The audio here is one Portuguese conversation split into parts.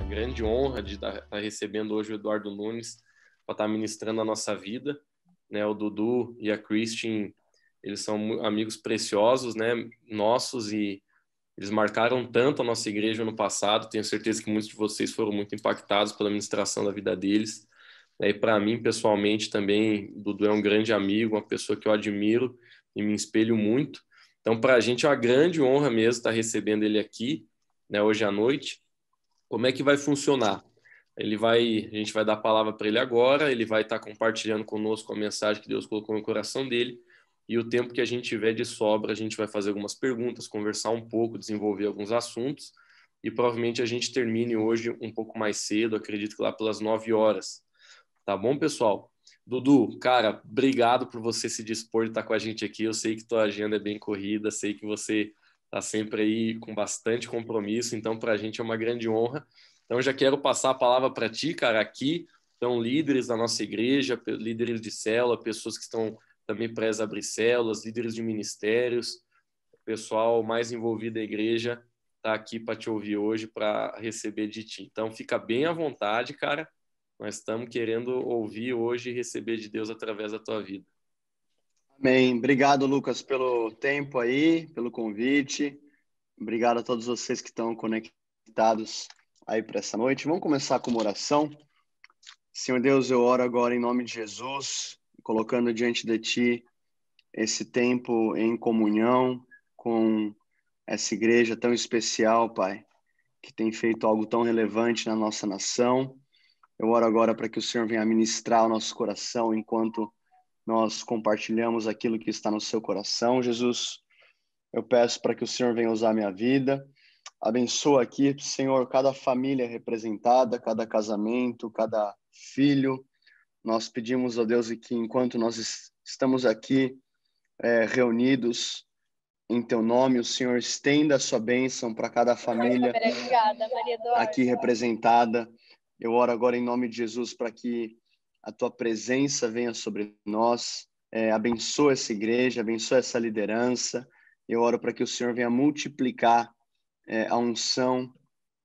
grande honra de estar recebendo hoje o Eduardo Nunes para estar ministrando a nossa vida, né? O Dudu e a Christian, eles são amigos preciosos, né? Nossos, e eles marcaram tanto a nossa igreja no passado. Tenho certeza que muitos de vocês foram muito impactados pela ministração da vida deles. E para mim, pessoalmente, também, o Dudu é um grande amigo, uma pessoa que eu admiro e me espelho muito. Então, para a gente é uma grande honra mesmo estar recebendo ele aqui, né, hoje à noite. Como é que vai funcionar? A gente vai dar a palavra para ele agora, ele vai estar compartilhando conosco a mensagem que Deus colocou no coração dele, e o tempo que a gente tiver de sobra, a gente vai fazer algumas perguntas, conversar um pouco, desenvolver alguns assuntos, e provavelmente a gente termine hoje um pouco mais cedo, acredito que lá pelas 9 horas. Tá bom, pessoal? Dudu, cara, obrigado por você se dispor de estar com a gente aqui. Eu sei que tua agenda é bem corrida, sei que você está sempre aí com bastante compromisso, então para a gente é uma grande honra. Então já quero passar a palavra para ti, cara. Aqui estão líderes da nossa igreja, líderes de célula, pessoas que estão também presas a abrir células, líderes de ministérios, pessoal mais envolvido da igreja está aqui para te ouvir hoje, para receber de ti. Então fica bem à vontade, cara. Nós estamos querendo ouvir hoje e receber de Deus através da tua vida. Amém. Obrigado, Lucas, pelo tempo aí, pelo convite. Obrigado a todos vocês que estão conectados aí para essa noite. Vamos começar com uma oração. Senhor Deus, eu oro agora em nome de Jesus, colocando diante de Ti esse tempo em comunhão com essa igreja tão especial, Pai, que tem feito algo tão relevante na nossa nação. Eu oro agora para que o Senhor venha ministrar o nosso coração enquanto nós compartilhamos aquilo que está no seu coração, Jesus. Eu peço para que o Senhor venha usar a minha vida. Abençoa aqui, Senhor, cada família representada, cada casamento, cada filho. Nós pedimos a Deus que enquanto nós estamos aqui reunidos em Teu nome, o Senhor estenda a sua bênção para cada família aqui representada. Eu oro agora em nome de Jesus para que a Tua presença venha sobre nós, abençoa essa igreja, abençoa essa liderança. Eu oro para que o Senhor venha multiplicar a unção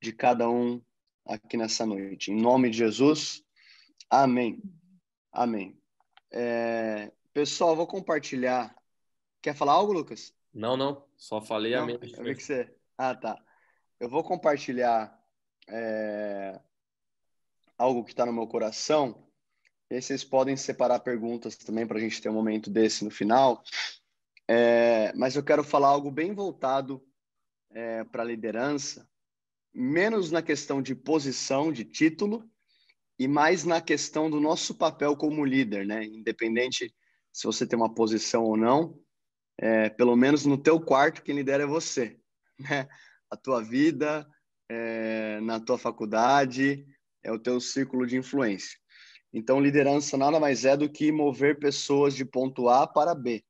de cada um aqui nessa noite. Em nome de Jesus, amém. Amém. Pessoal, vou compartilhar. Quer falar algo, Lucas? Não. Só falei amém. Eu vi que você... Ah, tá. Eu vou compartilhar algo que está no meu coração. E aí vocês podem separar perguntas também para a gente ter um momento desse no final. Mas eu quero falar algo bem voltado para a liderança, menos na questão de posição, de título, e mais na questão do nosso papel como líder, né? Independente se você tem uma posição ou não, pelo menos no teu quarto, quem lidera é você, né? A tua vida, na tua faculdade, é o teu círculo de influência. Então, liderança nada mais é do que mover pessoas de ponto A para B.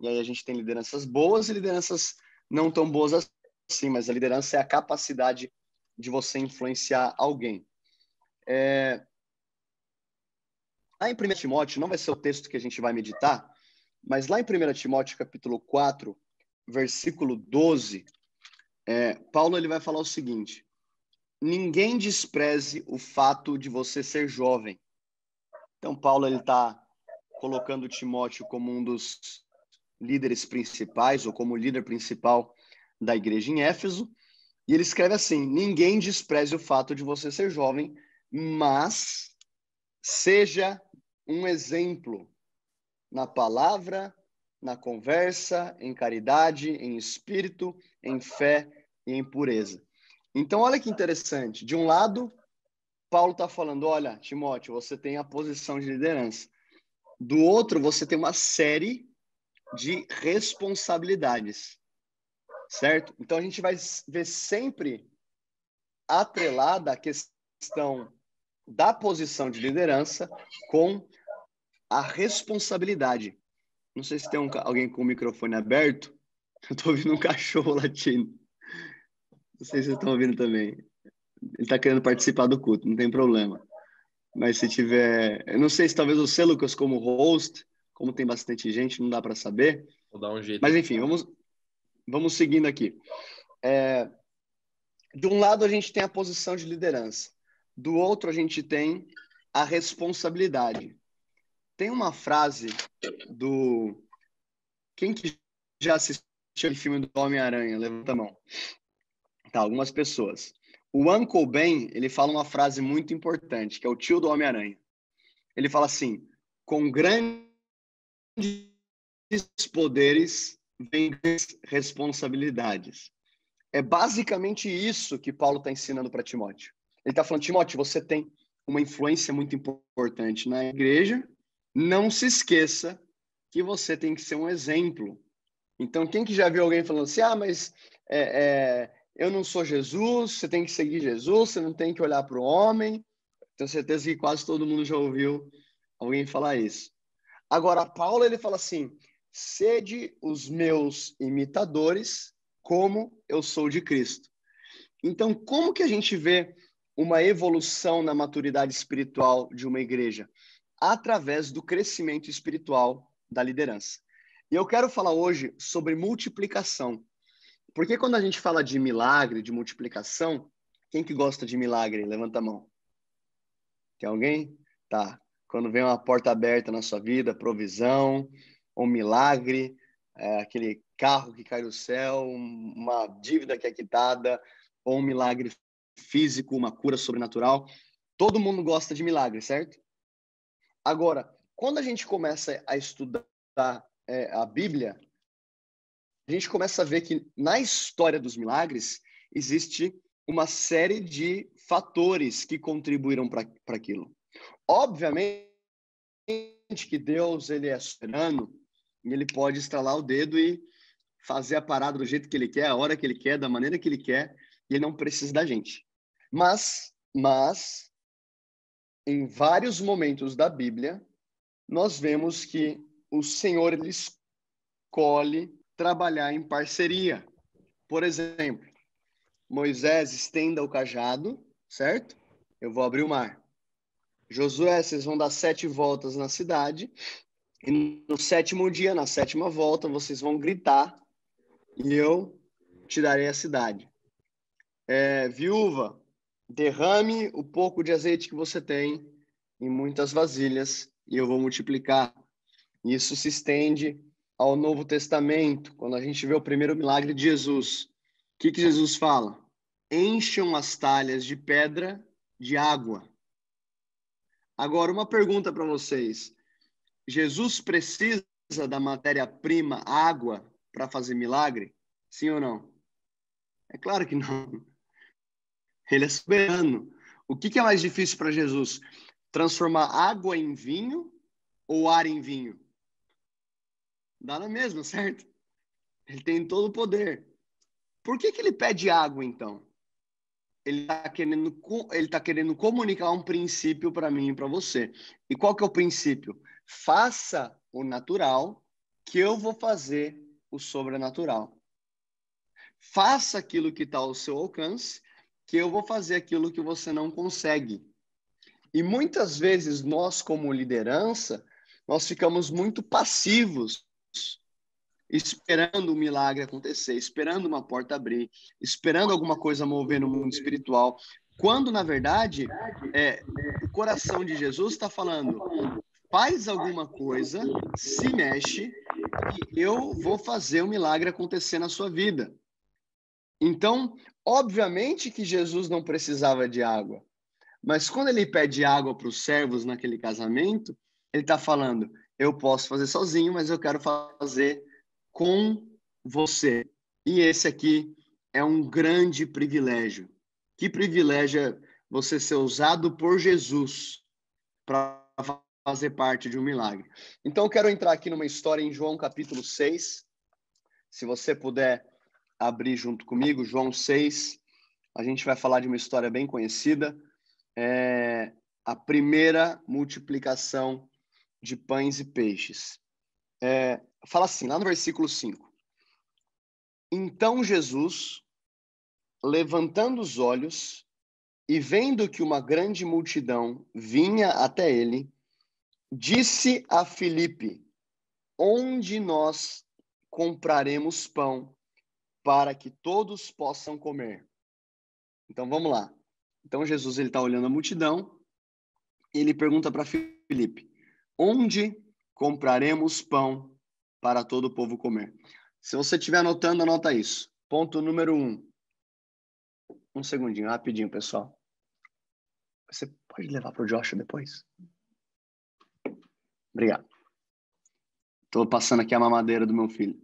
E aí a gente tem lideranças boas e lideranças não tão boas assim, mas a liderança é a capacidade de você influenciar alguém. Lá em 1 Timóteo, não vai ser o texto que a gente vai meditar, mas lá em 1 Timóteo, capítulo 4, versículo 12, Paulo ele vai falar o seguinte: ninguém despreze o fato de você ser jovem. Então, Paulo ele está colocando Timóteo como um dos líderes principais, ou como líder principal da igreja em Éfeso, e ele escreve assim: ninguém despreze o fato de você ser jovem, mas seja um exemplo na palavra, na conversa, em caridade, em espírito, em fé e em pureza. Então, olha que interessante. De um lado, Paulo está falando: olha, Timóteo, você tem a posição de liderança. Do outro, você tem uma série de responsabilidades, certo? Então, a gente vai ver sempre atrelada a questão da posição de liderança com a responsabilidade. Não sei se tem alguém com o microfone aberto. Eu estou ouvindo um cachorro latindo. Não sei se vocês estão ouvindo também. Ele está querendo participar do culto, não tem problema. Mas se tiver... Eu não sei se talvez você, Lucas, como host, como tem bastante gente, não dá para saber. Vou dar um jeito. Mas enfim, vamos seguindo aqui. De um lado, a gente tem a posição de liderança. Do outro, a gente tem a responsabilidade. Tem uma frase do... Quem que já assistiu o filme do Homem-Aranha? Levanta a mão. Tá, algumas pessoas. O Uncle Ben, ele fala uma frase muito importante, que é o tio do Homem-Aranha. Ele fala assim, com grandes poderes vem grandes responsabilidades. É basicamente isso que Paulo está ensinando para Timóteo. Ele está falando, Timóteo, você tem uma influência muito importante na igreja, não se esqueça que você tem que ser um exemplo. Então, quem que já viu alguém falando assim, mas eu não sou Jesus, você tem que seguir Jesus, você não tem que olhar para o homem. Tenho certeza que quase todo mundo já ouviu alguém falar isso. Agora, Paulo, ele fala assim, sede os meus imitadores, como eu sou de Cristo. Então, como que a gente vê uma evolução na maturidade espiritual de uma igreja? Através do crescimento espiritual da liderança. E eu quero falar hoje sobre multiplicação. Porque quando a gente fala de milagre, de multiplicação, quem que gosta de milagre? Levanta a mão. Tem alguém? Tá. Quando vem uma porta aberta na sua vida, provisão, um milagre, aquele carro que cai do céu, uma dívida que é quitada, ou um milagre físico, uma cura sobrenatural. Todo mundo gosta de milagre, certo? Agora, quando a gente começa a estudar a Bíblia, a gente começa a ver que na história dos milagres existe uma série de fatores que contribuíram para aquilo. Obviamente que Deus, ele é soberano e ele pode estralar o dedo e fazer a parada do jeito que ele quer, a hora que ele quer, da maneira que ele quer, e ele não precisa da gente. Mas em vários momentos da Bíblia, nós vemos que o Senhor, ele escolhe trabalhar em parceria. Por exemplo, Moisés estenda o cajado, certo? Eu vou abrir o mar. Josué, vocês vão dar 7 voltas na cidade, e no 7º dia, na 7ª volta, vocês vão gritar, e eu te darei a cidade. Viúva, derrame o pouco de azeite que você tem em muitas vasilhas, e eu vou multiplicar. Isso se estende ao Novo Testamento, quando a gente vê o primeiro milagre de Jesus. O que Jesus fala? Encham as talhas de pedra de água. Agora, uma pergunta para vocês. Jesus precisa da matéria-prima água para fazer milagre? Sim ou não? É claro que não. Ele é soberano. O que é mais difícil para Jesus? Transformar água em vinho ou ar em vinho? Dá na mesma, certo? Ele tem todo o poder. Por que ele pede água, então? Ele está querendo comunicar um princípio para mim e para você. E qual que é o princípio? Faça o natural, que eu vou fazer o sobrenatural. Faça aquilo que está ao seu alcance, que eu vou fazer aquilo que você não consegue. E muitas vezes nós, como liderança, nós ficamos muito passivos, esperando o milagre acontecer, esperando uma porta abrir, esperando alguma coisa mover no mundo espiritual, quando, na verdade, o coração de Jesus está falando, faz alguma coisa, se mexe, e eu vou fazer o milagre acontecer na sua vida. Então, obviamente que Jesus não precisava de água, mas quando ele pede água para os servos naquele casamento, ele está falando, eu posso fazer sozinho, mas eu quero fazer com você. E esse aqui é um grande privilégio. Que privilégio é você ser usado por Jesus para fazer parte de um milagre. Então, eu quero entrar aqui numa história em João capítulo 6. Se você puder abrir junto comigo, João 6. A gente vai falar de uma história bem conhecida. A primeira multiplicação de pães e peixes. Fala assim, lá no versículo 5. Então Jesus, levantando os olhos e vendo que uma grande multidão vinha até ele, disse a Filipe, onde nós compraremos pão para que todos possam comer? Então, vamos lá. Então, Jesus ele está olhando a multidão e ele pergunta para Filipe, onde compraremos pão para todo o povo comer? Se você estiver anotando, anota isso. Ponto número 1. Um segundinho, rapidinho, pessoal. Você pode levar para o Joshua depois? Obrigado. Estou passando aqui a mamadeira do meu filho.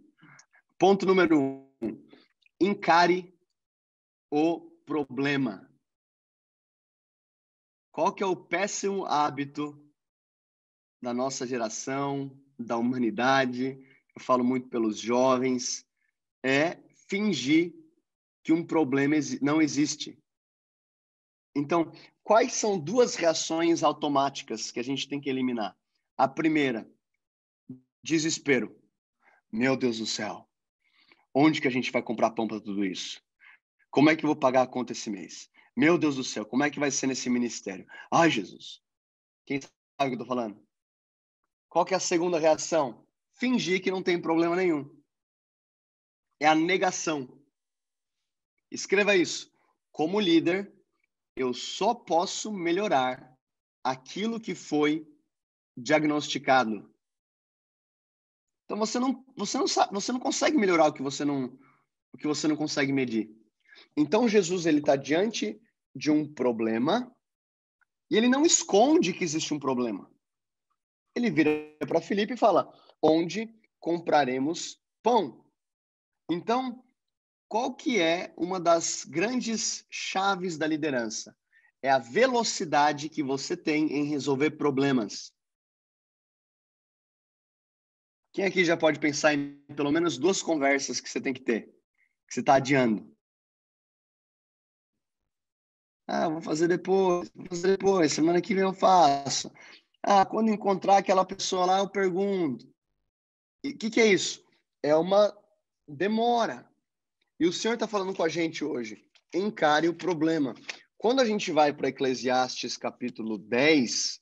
Ponto número 1. Encare o problema. Qual que é o péssimo hábito da nossa geração, da humanidade? Eu falo muito pelos jovens. É fingir que um problema não existe. Então, quais são duas reações automáticas que a gente tem que eliminar? A primeira, desespero. Meu Deus do céu, onde que a gente vai comprar pão para tudo isso? Como é que eu vou pagar a conta esse mês? Meu Deus do céu, como é que vai ser nesse ministério? Ai, Jesus. Quem sabe o que eu estou falando? Qual que é a segunda reação? Fingir que não tem problema nenhum. É a negação. Escreva isso. Como líder, eu só posso melhorar aquilo que foi diagnosticado. Então você não consegue melhorar o que você não consegue medir. Então Jesus ele está diante de um problema e ele não esconde que existe um problema. Ele vira para Filipe e fala: onde compraremos pão? Então, qual que é uma das grandes chaves da liderança? É a velocidade que você tem em resolver problemas. Quem aqui já pode pensar em pelo menos duas conversas que você tem que ter, que você está adiando? Ah, vou fazer depois, semana que vem eu faço. Ah, quando encontrar aquela pessoa lá, eu pergunto. E o que é isso? É uma demora. E o Senhor está falando com a gente hoje. Encare o problema. Quando a gente vai para Eclesiastes capítulo 10,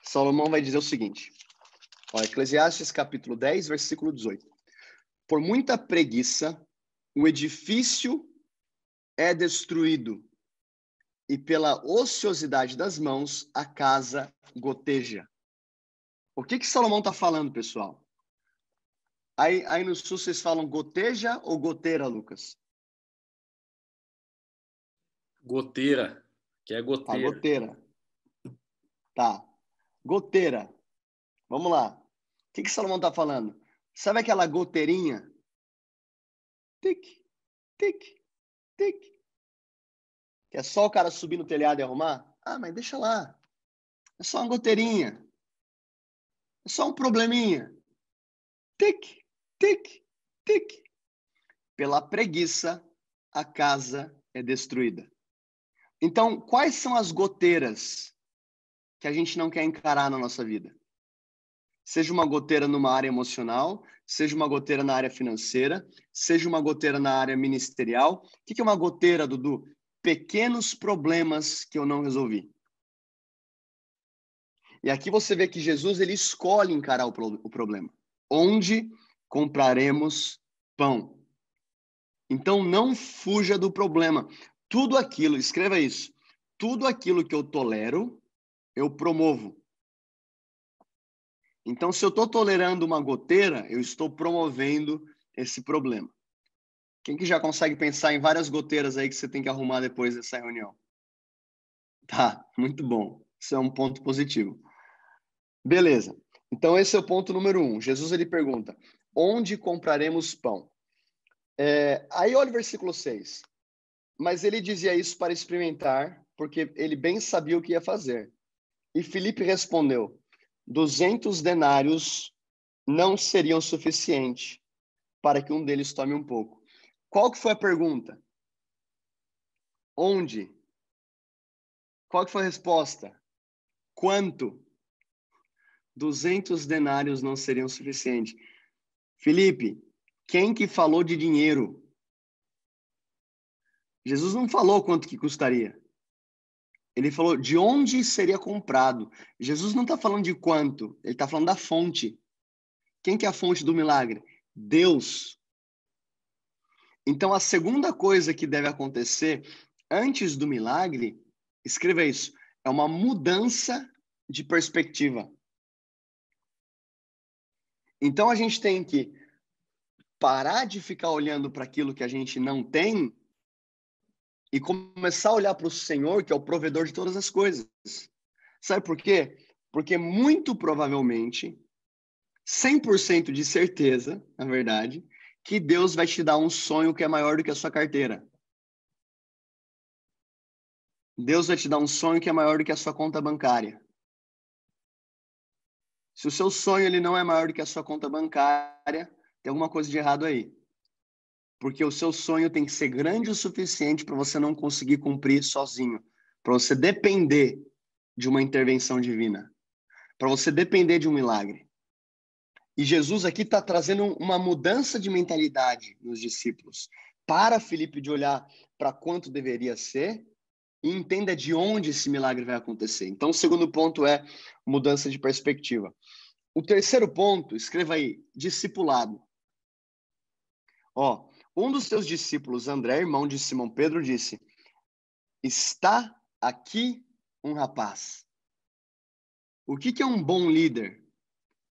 Salomão vai dizer o seguinte. Ó, Eclesiastes capítulo 10, versículo 18. Por muita preguiça, o edifício é destruído, e pela ociosidade das mãos, a casa goteja. O que Salomão está falando, pessoal? Aí no sul vocês falam goteja ou goteira, Lucas? Goteira, que é Tá, goteira. goteira. Tá, goteira. Vamos lá. O que Salomão está falando? Sabe aquela goteirinha? Tic, tic, tic. Que é só o cara subir no telhado e arrumar? Ah, mas deixa lá. É só uma goteirinha. É só um probleminha. Tic, tic, tic. Pela preguiça, a casa é destruída. Então, quais são as goteiras que a gente não quer encarar na nossa vida? Seja uma goteira numa área emocional, seja uma goteira na área financeira, seja uma goteira na área ministerial. O que é uma goteira, Dudu? Pequenos problemas que eu não resolvi. E aqui você vê que Jesus ele escolhe encarar o problema. Onde compraremos pão? Então não fuja do problema. Tudo aquilo, escreva isso. Tudo aquilo que eu tolero, eu promovo. Então, se eu estou tolerando uma goteira, eu estou promovendo esse problema. Quem que já consegue pensar em várias goteiras aí que você tem que arrumar depois dessa reunião? Tá, muito bom. Isso é um ponto positivo. Beleza. Então, esse é o ponto número 1. Jesus ele pergunta, onde compraremos pão? Aí olha o versículo 6. Mas ele dizia isso para experimentar, porque ele bem sabia o que ia fazer. E Filipe respondeu, 200 denários não seriam suficientes para que um deles tome um pouco. Qual que foi a pergunta? Onde? Qual que foi a resposta? Quanto? 200 denários não seriam suficientes. Filipe, quem que falou de dinheiro? Jesus não falou quanto que custaria. Ele falou de onde seria comprado. Jesus não está falando de quanto, ele está falando da fonte. Quem que é a fonte do milagre? Deus. Então, a segunda coisa que deve acontecer antes do milagre, escreva isso, é uma mudança de perspectiva. Então a gente tem que parar de ficar olhando para aquilo que a gente não tem e começar a olhar para o Senhor, que é o provedor de todas as coisas. Sabe por quê? Porque muito provavelmente, 100% de certeza, na verdade, que Deus vai te dar um sonho que é maior do que a sua carteira. Deus vai te dar um sonho que é maior do que a sua conta bancária. Se o seu sonho ele não é maior do que a sua conta bancária, tem alguma coisa de errado aí. Porque o seu sonho tem que ser grande o suficiente para você não conseguir cumprir sozinho, para você depender de uma intervenção divina, para você depender de um milagre. E Jesus aqui está trazendo uma mudança de mentalidade nos discípulos. Para Filipe de olhar para quanto deveria ser e entenda de onde esse milagre vai acontecer. Então, o segundo ponto é mudança de perspectiva. O terceiro ponto, escreva aí, discipulado. Ó, um dos seus discípulos, André, irmão de Simão Pedro, disse: está aqui um rapaz. O que é um bom líder?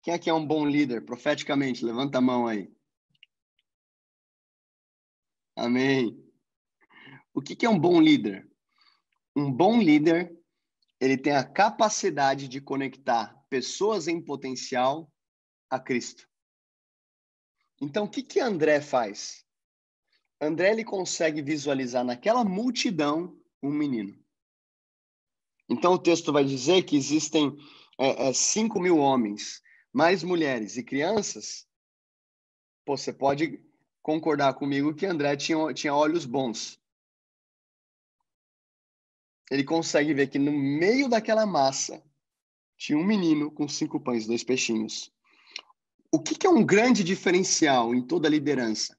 Quem é um bom líder, profeticamente? Levanta a mão aí. Amém. O que é um bom líder? Um bom líder, ele tem a capacidade de conectar pessoas em potencial a Cristo. Então, o que André faz? André, ele consegue visualizar naquela multidão um menino. Então, o texto vai dizer que existem 5.000 homens, mais mulheres e crianças. Pô, você pode concordar comigo que André tinha olhos bons. Ele consegue ver que no meio daquela massa tinha um menino com 5 pães e 2 peixinhos. O que é um grande diferencial em toda liderança?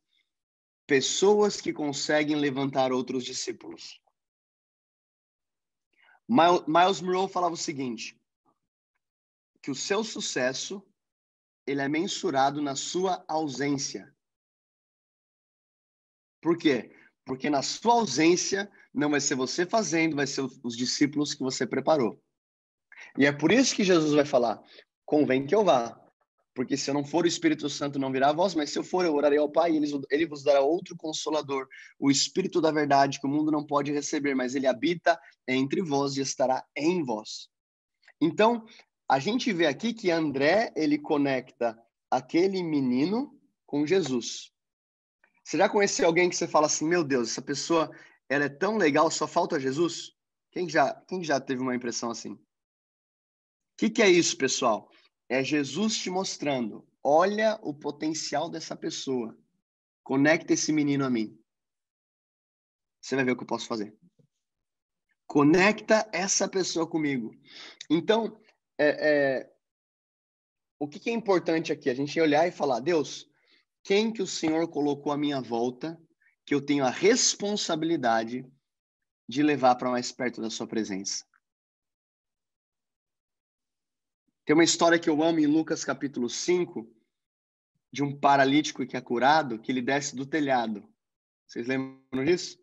Pessoas que conseguem levantar outros discípulos. Miles Monroe falava o seguinte, que o seu sucesso ele é mensurado na sua ausência. Por quê? Porque na sua ausência não vai ser você fazendo, vai ser os discípulos que você preparou. E é por isso que Jesus vai falar, convém que eu vá. Porque se eu não for, o Espírito Santo não virá a vós, mas se eu for, eu orarei ao Pai, e ele vos dará outro consolador, o Espírito da verdade, que o mundo não pode receber, mas ele habita entre vós e estará em vós. Então, a gente vê aqui que André, ele conecta aquele menino com Jesus. Você já conheceu alguém que você fala assim, meu Deus, essa pessoa, ela é tão legal, só falta Jesus? Quem já teve uma impressão assim? O que é isso, pessoal? É Jesus te mostrando, olha o potencial dessa pessoa. Conecta esse menino a mim. Você vai ver o que eu posso fazer. Conecta essa pessoa comigo. Então, o que é importante aqui? A gente olhar e falar, Deus, quem que o Senhor colocou à minha volta, que eu tenho a responsabilidade de levar para mais perto da sua presença? Tem uma história que eu amo em Lucas capítulo 5, de um paralítico que é curado, que ele desce do telhado. Vocês lembram disso?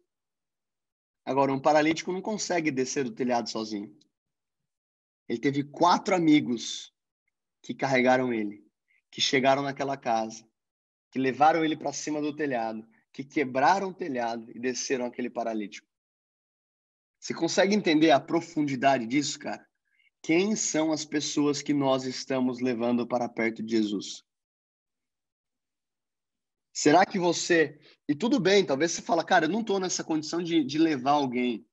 Agora, um paralítico não consegue descer do telhado sozinho. Ele teve 4 amigos que carregaram ele, que chegaram naquela casa, que levaram ele para cima do telhado, que quebraram o telhado e desceram aquele paralítico. Você consegue entender a profundidade disso, cara? Quem são as pessoas que nós estamos levando para perto de Jesus? Será que você... E tudo bem, talvez você fala, cara, eu não estou nessa condição de levar alguém.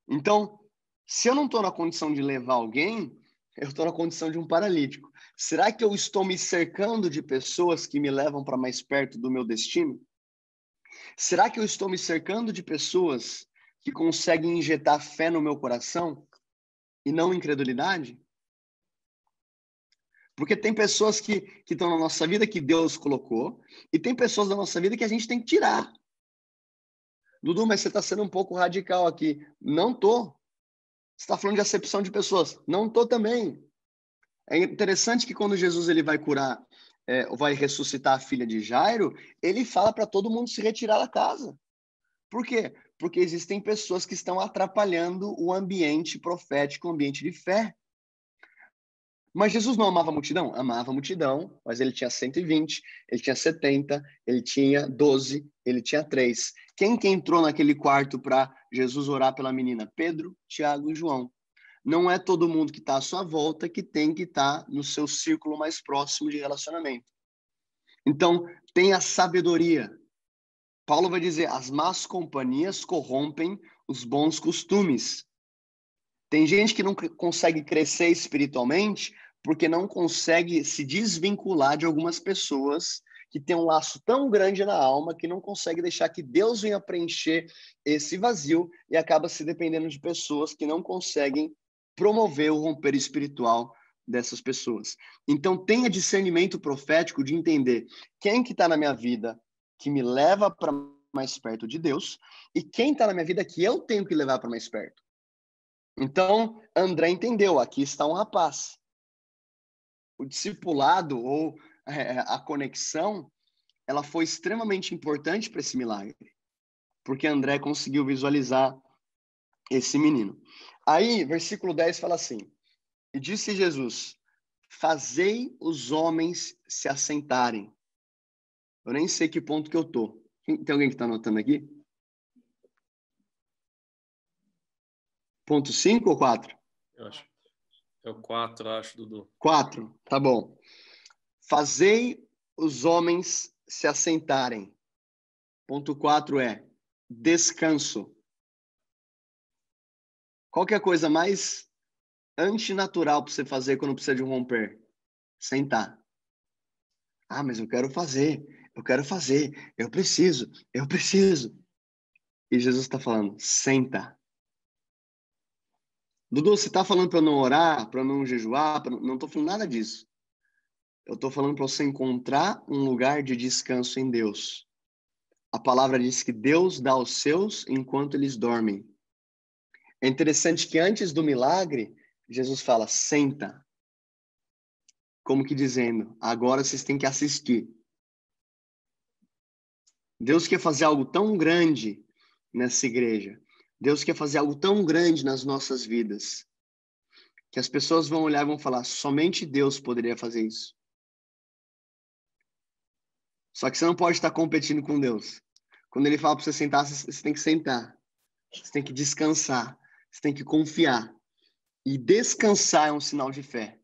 Então, se eu não estou na condição de levar alguém, eu estou na condição de um paralítico. Será que eu estou me cercando de pessoas que me levam para mais perto do meu destino? Será que eu estou me cercando de pessoas que conseguem injetar fé no meu coração e não incredulidade? Porque tem pessoas que estão na nossa vida que Deus colocou e tem pessoas da nossa vida que a gente tem que tirar. Dudu, mas você está sendo um pouco radical aqui. Não tô. Você está falando de acepção de pessoas. Não tô também. É interessante que quando Jesus ele vai curar, vai ressuscitar a filha de Jairo, ele fala para todo mundo se retirar da casa. Por quê? Porque existem pessoas que estão atrapalhando o ambiente profético, o ambiente de fé. Mas Jesus não amava a multidão? Amava a multidão, mas ele tinha 120, ele tinha 70, ele tinha 12, ele tinha 3. Quem que entrou naquele quarto para Jesus orar pela menina? Pedro, Tiago e João. Não é todo mundo que está à sua volta que tem que estar no seu círculo mais próximo de relacionamento. Então, tenha sabedoria. Paulo vai dizer, as más companhias corrompem os bons costumes. Tem gente que não consegue crescer espiritualmente porque não consegue se desvincular de algumas pessoas que têm um laço tão grande na alma que não consegue deixar que Deus venha preencher esse vazio e acaba se dependendo de pessoas que não conseguem promover o romper espiritual dessas pessoas. Então, tenha discernimento profético de entender quem que está na minha vida que me leva para mais perto de Deus e quem está na minha vida que eu tenho que levar para mais perto. Então, André entendeu, aqui está um rapaz. O discipulado ou a conexão, ela foi extremamente importante para esse milagre, porque André conseguiu visualizar esse menino. Aí, versículo 10 fala assim, e disse Jesus, fazei os homens se assentarem. Eu nem sei que ponto que eu tô. Tem alguém que está anotando aqui? Ponto 5 ou 4? Eu acho. É o 4, acho, Dudu. 4, tá bom. Fazei os homens se assentarem. Ponto 4 é descanso. Qual que é a coisa mais antinatural para você fazer quando precisa de um romper? Sentar. Ah, mas eu quero fazer, eu preciso. E Jesus está falando, senta. Dudu, você está falando para não orar, para não jejuar? Não estou falando nada disso. Eu estou falando para você encontrar um lugar de descanso em Deus. A palavra diz que Deus dá aos seus enquanto eles dormem. É interessante que antes do milagre, Jesus fala, senta. Como que dizendo, agora vocês têm que assistir. Deus quer fazer algo tão grande nessa igreja. Deus quer fazer algo tão grande nas nossas vidas. Que as pessoas vão olhar e vão falar, somente Deus poderia fazer isso. Só que você não pode estar competindo com Deus. Quando ele fala para você sentar, você tem que sentar. Você tem que descansar. Você tem que confiar. E descansar é um sinal de fé.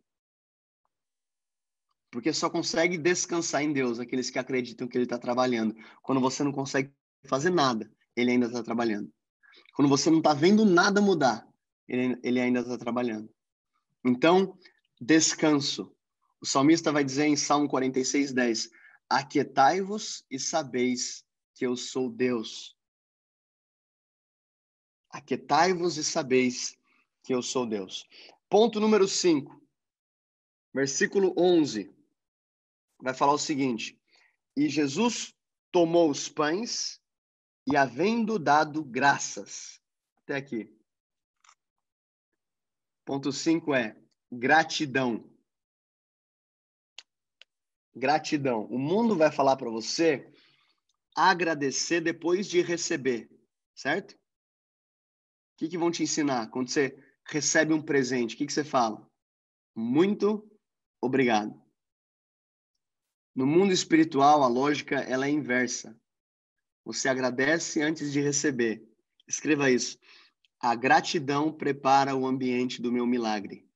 Porque só consegue descansar em Deus aqueles que acreditam que Ele está trabalhando. Quando você não consegue fazer nada, Ele ainda está trabalhando. Quando você não está vendo nada mudar, ele ainda está trabalhando. Então, descanso. O salmista vai dizer em Salmo 46:10, aquietai-vos e sabeis que eu sou Deus. Aquietai-vos e sabeis que eu sou Deus. Ponto número 5, versículo 11, vai falar o seguinte, e Jesus tomou os pães e havendo dado graças. Até aqui. Ponto 5 é gratidão. Gratidão. O mundo vai falar para você agradecer depois de receber, certo? O que vão te ensinar? Quando você recebe um presente, o que você fala? Muito obrigado. No mundo espiritual, a lógica ela é inversa. Você agradece antes de receber. Escreva isso. A gratidão prepara o ambiente do meu milagre.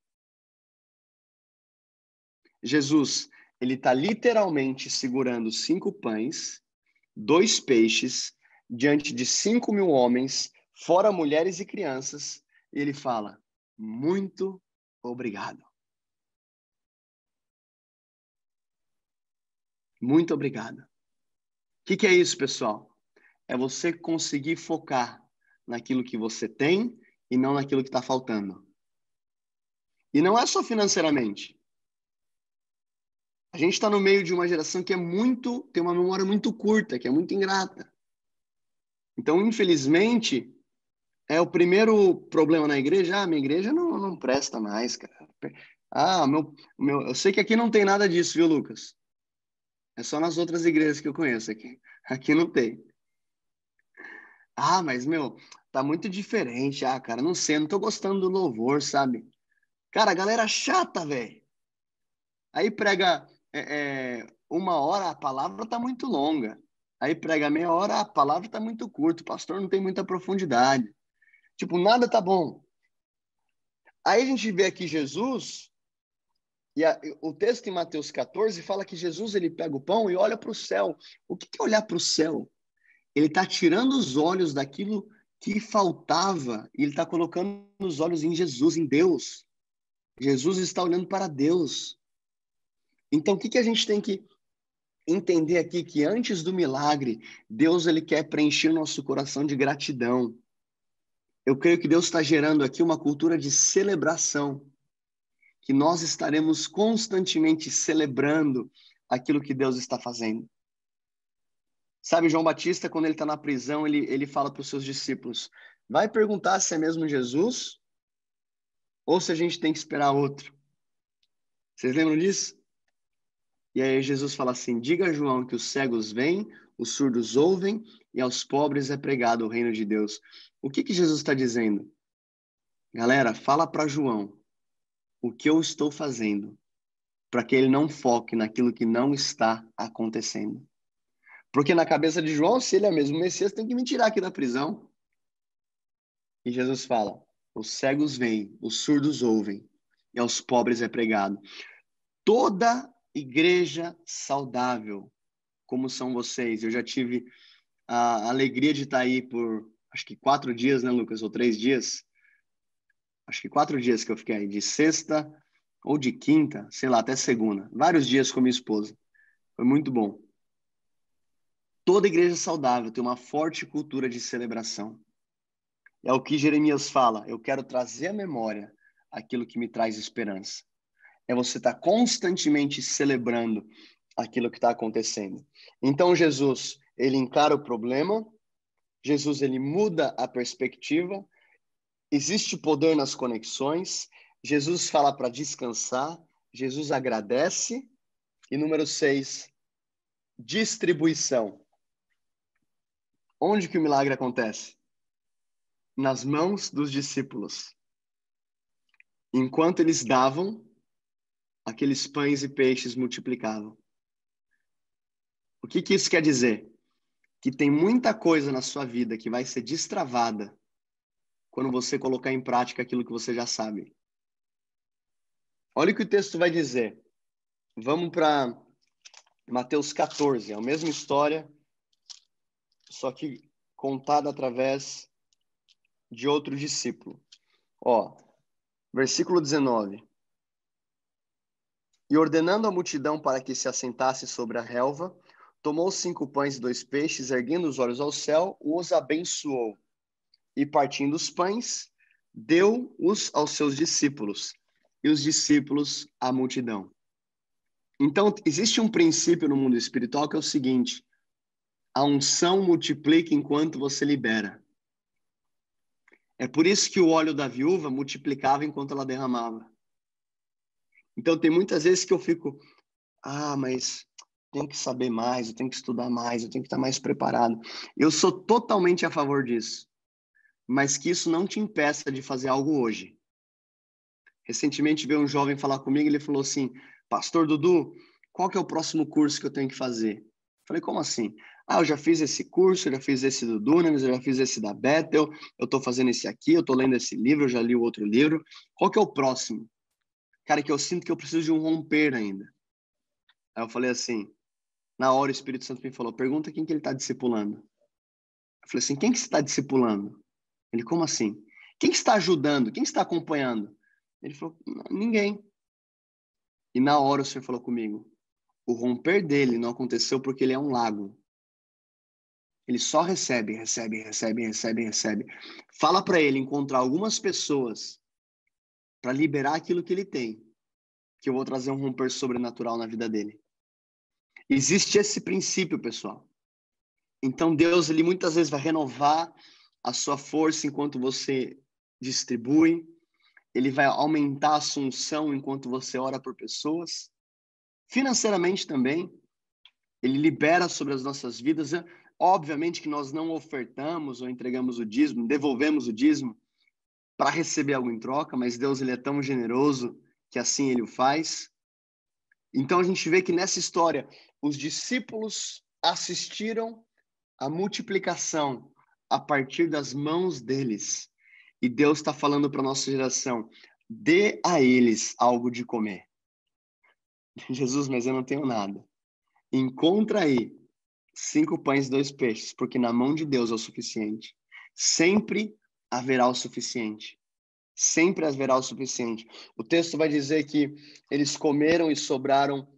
Jesus, ele está literalmente segurando 5 pães, 2 peixes, diante de 5.000 homens, fora mulheres e crianças, e ele fala, muito obrigado. Muito obrigado. O que é isso, pessoal? É você conseguir focar naquilo que você tem e não naquilo que está faltando. E não é só financeiramente. A gente está no meio de uma geração que tem uma memória muito curta, que é muito ingrata. Então, infelizmente, é o primeiro problema na igreja. Ah, minha igreja não presta mais, cara. Ah, eu sei que aqui não tem nada disso, viu, Lucas? É só nas outras igrejas que eu conheço aqui. Aqui não tem. Ah, mas, meu, tá muito diferente. Ah, cara, não sei, não tô gostando do louvor, sabe? Cara, a galera chata, velho. Aí prega 1 hora, a palavra tá muito longa. Aí prega meia hora, a palavra tá muito curta. O pastor não tem muita profundidade. Tipo, nada tá bom. Aí a gente vê aqui Jesus, o texto em Mateus 14 fala que Jesus ele pega o pão e olha para o céu. O que é olhar para o céu? Ele está tirando os olhos daquilo que faltava e ele está colocando os olhos em Jesus, em Deus. Jesus está olhando para Deus. Então, o que a gente tem que entender aqui? Que antes do milagre, Deus ele quer preencher nosso coração de gratidão. Eu creio que Deus está gerando aqui uma cultura de celebração, que nós estaremos constantemente celebrando aquilo que Deus está fazendo. Sabe, João Batista, quando ele está na prisão, ele fala para os seus discípulos, vai perguntar se é mesmo Jesus ou se a gente tem que esperar outro. Vocês lembram disso? E aí Jesus fala assim, diga a João que os cegos veem, os surdos ouvem e aos pobres é pregado o reino de Deus. O que Jesus está dizendo? Galera, fala para João o que eu estou fazendo para que ele não foque naquilo que não está acontecendo. Porque na cabeça de João, se ele é mesmo Messias, tem que me tirar aqui da prisão. E Jesus fala, os cegos veem, os surdos ouvem, e aos pobres é pregado. Toda igreja saudável, como são vocês, eu já tive a alegria de estar aí por, acho que 4 dias, né, Lucas? Ou 3 dias? Acho que 4 dias que eu fiquei aí, de sexta ou de quinta, sei lá, até segunda. Vários dias com minha esposa. Foi muito bom. Toda igreja saudável tem uma forte cultura de celebração. É o que Jeremias fala, eu quero trazer à memória aquilo que me traz esperança. É você estar constantemente celebrando aquilo que está acontecendo. Então Jesus, ele encara o problema, Jesus, ele muda a perspectiva, existe poder nas conexões, Jesus fala para descansar, Jesus agradece, e número 6, distribuição. Onde que o milagre acontece? Nas mãos dos discípulos. Enquanto eles davam, aqueles pães e peixes multiplicavam. O que isso quer dizer? Que tem muita coisa na sua vida que vai ser destravada quando você colocar em prática aquilo que você já sabe. Olha o que o texto vai dizer. Vamos para Mateus 14. É a mesma história, só que contada através de outro discípulo. Ó, versículo 19. E ordenando a multidão para que se assentasse sobre a relva, tomou 5 pães e 2 peixes, erguendo os olhos ao céu, os abençoou. E partindo os pães, deu-os aos seus discípulos, e os discípulos à multidão. Então, existe um princípio no mundo espiritual que é o seguinte: a unção multiplica enquanto você libera. É por isso que o óleo da viúva multiplicava enquanto ela derramava. Então, tem muitas vezes que eu fico, mas tenho que saber mais, eu tenho que estudar mais, eu tenho que estar mais preparado. Eu sou totalmente a favor disso. Mas que isso não te impeça de fazer algo hoje. Recentemente veio um jovem falar comigo, ele falou assim, Pastor Dudu, qual que é o próximo curso que eu tenho que fazer? Falei, como assim? Eu já fiz esse curso, eu já fiz esse do Dunamis, eu já fiz esse da Bethel, eu tô fazendo esse aqui, eu tô lendo esse livro, eu já li o outro livro. Qual que é o próximo? Cara, que eu sinto que eu preciso de um romper ainda. Aí eu falei assim, na hora o Espírito Santo me falou, pergunta quem que ele está discipulando. Eu falei assim, quem que você está discipulando? Ele, como assim? Quem está ajudando? Quem está acompanhando? Ele falou, ninguém. E na hora o Senhor falou comigo, o romper dele não aconteceu porque ele é um lago. Ele só recebe. Fala para ele encontrar algumas pessoas para liberar aquilo que ele tem, que eu vou trazer um romper sobrenatural na vida dele. Existe esse princípio, pessoal. Então Deus, ele muitas vezes vai renovar a sua força enquanto você distribui. Ele vai aumentar a sua unção enquanto você ora por pessoas. Financeiramente também, ele libera sobre as nossas vidas. Obviamente que nós não ofertamos ou entregamos o dízimo, devolvemos o dízimo para receber algo em troca, mas Deus ele é tão generoso que assim ele o faz. Então a gente vê que nessa história os discípulos assistiram à multiplicação a partir das mãos deles. E Deus está falando para a nossa geração, dê a eles algo de comer. Jesus, mas eu não tenho nada. Encontra aí 5 pães e 2 peixes, porque na mão de Deus é o suficiente. Sempre haverá o suficiente. Sempre haverá o suficiente. O texto vai dizer que eles comeram e sobraram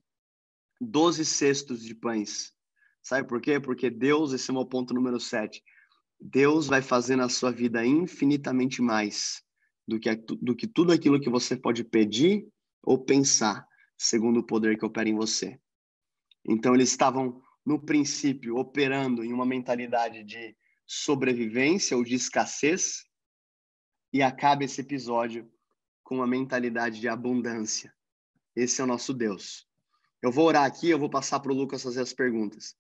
12 cestos de pães. Sabe por quê? Porque Deus, esse é o meu ponto número 7, Deus vai fazer na sua vida infinitamente mais do que tudo aquilo que você pode pedir ou pensar, segundo o poder que opera em você. Então, eles estavam, no princípio, operando em uma mentalidade de sobrevivência ou de escassez, e acaba esse episódio com uma mentalidade de abundância. Esse é o nosso Deus. Eu vou orar aqui, eu vou passar para o Lucas fazer as perguntas.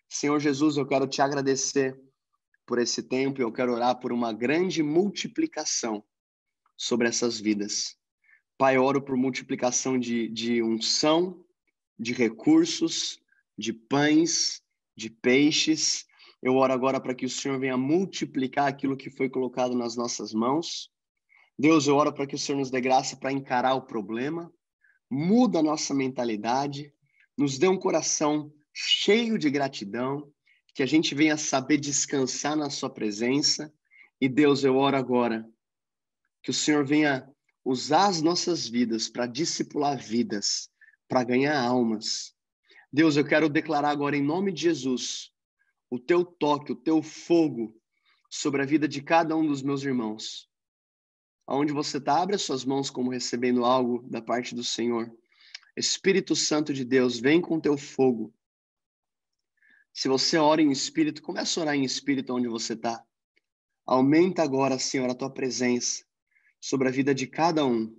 Senhor Jesus, eu quero te agradecer por esse tempo e eu quero orar por uma grande multiplicação sobre essas vidas. Pai, eu oro por multiplicação de unção, de recursos, de pães, de peixes. Eu oro agora para que o Senhor venha multiplicar aquilo que foi colocado nas nossas mãos. Deus, eu oro para que o Senhor nos dê graça para encarar o problema, muda a nossa mentalidade, nos dê um coração cheio de gratidão, que a gente venha saber descansar na sua presença. E Deus, eu oro agora que o Senhor venha usar as nossas vidas para discipular vidas, para ganhar almas. Deus, eu quero declarar agora em nome de Jesus o teu toque, o teu fogo sobre a vida de cada um dos meus irmãos. Aonde você está, abre as suas mãos como recebendo algo da parte do Senhor. Espírito Santo de Deus, vem com teu fogo. Se você ora em espírito, começa a orar em espírito onde você está. Aumenta agora, Senhor, a tua presença sobre a vida de cada um.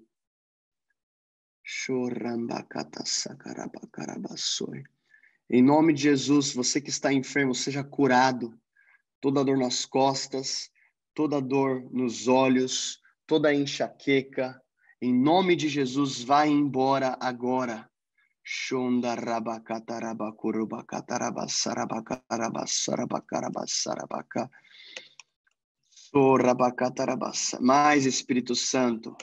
Em nome de Jesus, você que está enfermo, seja curado. Toda dor nas costas, toda dor nos olhos, toda enxaqueca. Em nome de Jesus, vai embora agora. Mais Espírito Santo.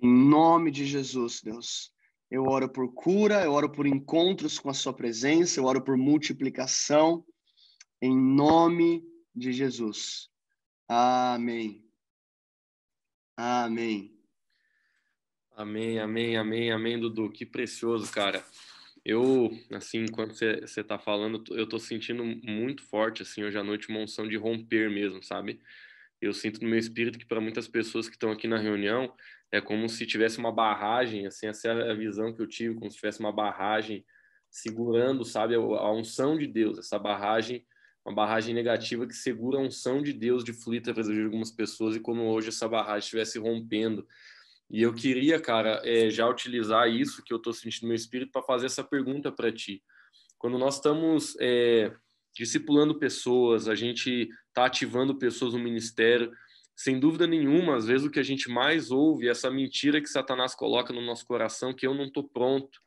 Em nome de Jesus, Deus. Eu oro por cura, eu oro por encontros com a sua presença, eu oro por multiplicação. Em nome de Jesus. Amém. Amém. Amém, amém, amém, amém, Dudu. Que precioso, cara. Eu, assim, enquanto você tá falando, eu tô sentindo muito forte, assim, hoje à noite, uma unção de romper mesmo, sabe? Eu sinto no meu espírito que para muitas pessoas que estão aqui na reunião, é como se tivesse uma barragem, assim, essa é a visão que eu tive, como se tivesse uma barragem segurando, sabe, a unção de Deus, essa barragem, uma barragem negativa que segura a unção de Deus de fluir através de algumas pessoas e como hoje essa barragem estivesse rompendo. E eu queria, cara, já utilizar isso que eu estou sentindo no meu espírito para fazer essa pergunta para ti. Quando nós estamos discipulando pessoas, a gente está ativando pessoas no ministério, sem dúvida nenhuma, às vezes o que a gente mais ouve é essa mentira que Satanás coloca no nosso coração, que eu não estou pronto,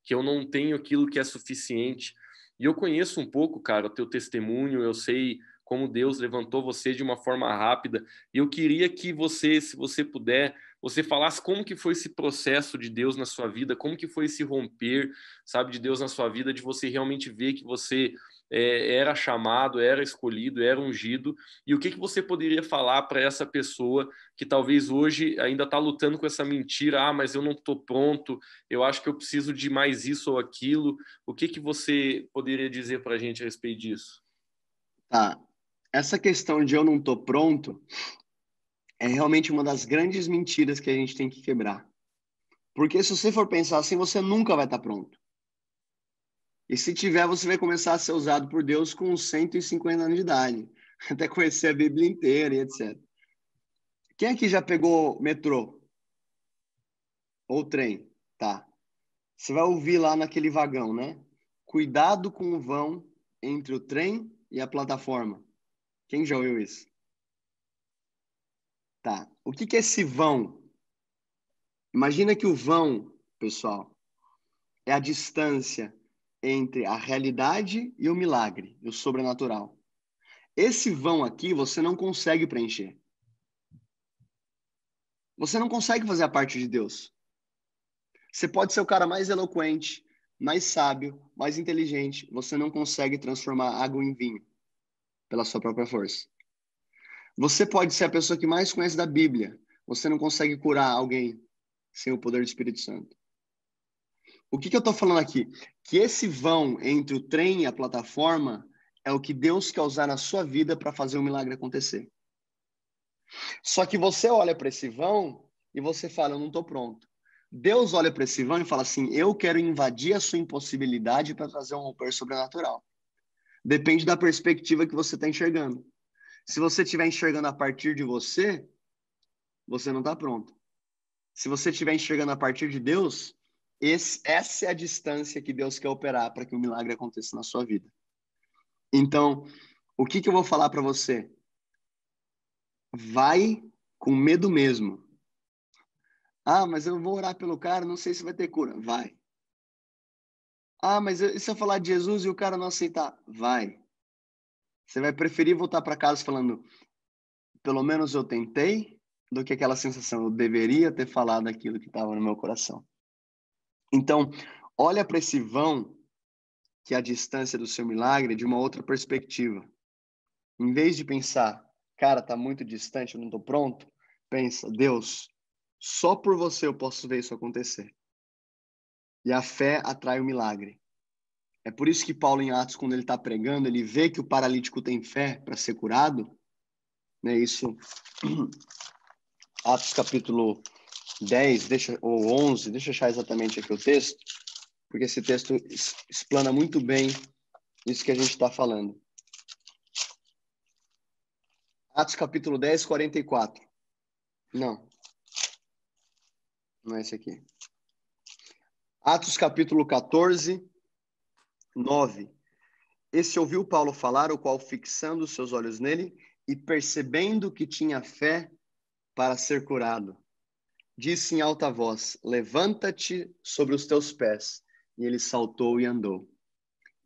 que eu não tenho aquilo que é suficiente. E eu conheço um pouco, cara, o teu testemunho, eu sei como Deus levantou você de uma forma rápida, e eu queria que você, se você puder, você falasse como que foi esse processo de Deus na sua vida, como que foi esse romper, sabe, de Deus na sua vida, de você realmente ver que você era chamado, era escolhido, era ungido, e o que que você poderia falar para essa pessoa que talvez hoje ainda está lutando com essa mentira, mas eu não estou pronto, eu acho que eu preciso de mais isso ou aquilo. O que que você poderia dizer para a gente a respeito disso? Tá. Essa questão de eu não tô pronto é realmente uma das grandes mentiras que a gente tem que quebrar. Porque se você for pensar assim, você nunca vai estar pronto. E se tiver, você vai começar a ser usado por Deus com 150 anos de idade, até conhecer a Bíblia inteira e etc. Quem aqui já pegou metrô? Ou trem? Tá. Você vai ouvir lá naquele vagão, né? cuidado com o vão entre o trem e a plataforma. Quem já ouviu isso? Tá. O que é esse vão? Imagina que o vão, pessoal, é a distância entre a realidade e o milagre, e o sobrenatural. Esse vão aqui você não consegue preencher. Você não consegue fazer a parte de Deus. Você pode ser o cara mais eloquente, mais sábio, mais inteligente. Você não consegue transformar água em vinho pela sua própria força. Você pode ser a pessoa que mais conhece da Bíblia. Você não consegue curar alguém sem o poder do Espírito Santo. O que eu estou falando aqui? Que esse vão entre o trem e a plataforma é o que Deus quer usar na sua vida para fazer o milagre acontecer. Só que você olha para esse vão e você fala, eu não estou pronto. Deus olha para esse vão e fala assim, eu quero invadir a sua impossibilidade para trazer um romper sobrenatural. Depende da perspectiva que você está enxergando. Se você estiver enxergando a partir de você, você não está pronto. Se você estiver enxergando a partir de Deus, essa é a distância que Deus quer operar para que o milagre aconteça na sua vida. Então, o que eu vou falar para você? Vai com medo mesmo. Ah, mas eu vou orar pelo cara, não sei se vai ter cura. Vai. Ah, mas e se eu falar de Jesus e o cara não aceitar? Vai. Você vai preferir voltar para casa falando, pelo menos eu tentei, do que aquela sensação, eu deveria ter falado aquilo que estava no meu coração. Então, olha para esse vão, que é a distância do seu milagre, de uma outra perspectiva. Em vez de pensar, cara, está muito distante, eu não estou pronto, pensa, Deus, só por você eu posso ver isso acontecer. E a fé atrai o milagre. É por isso que Paulo, em Atos, quando ele está pregando, ele vê que o paralítico tem fé para ser curado. Né? Isso, Atos capítulo 10, ou 11, deixa eu achar exatamente aqui o texto, porque esse texto explana muito bem isso que a gente está falando. Atos capítulo 10, 44. Não é esse aqui. Atos capítulo 14, 9. Esse ouviu Paulo falar, o qual, fixando os seus olhos nele e percebendo que tinha fé para ser curado, disse em alta voz, levanta-te sobre os teus pés. E ele saltou e andou.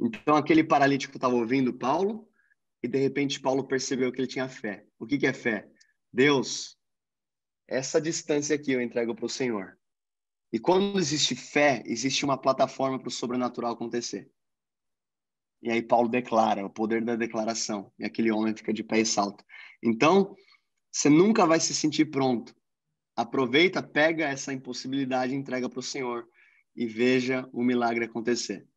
Então aquele paralítico estava ouvindo Paulo e de repente Paulo percebeu que ele tinha fé. O que é fé? Deus, essa distância aqui eu entrego para o Senhor. E quando existe fé, existe uma plataforma para o sobrenatural acontecer. E aí Paulo declara, o poder da declaração. E aquele homem fica de pé e salta. Então, você nunca vai se sentir pronto. Aproveita, pega essa impossibilidade e entrega para o Senhor. E veja o milagre acontecer.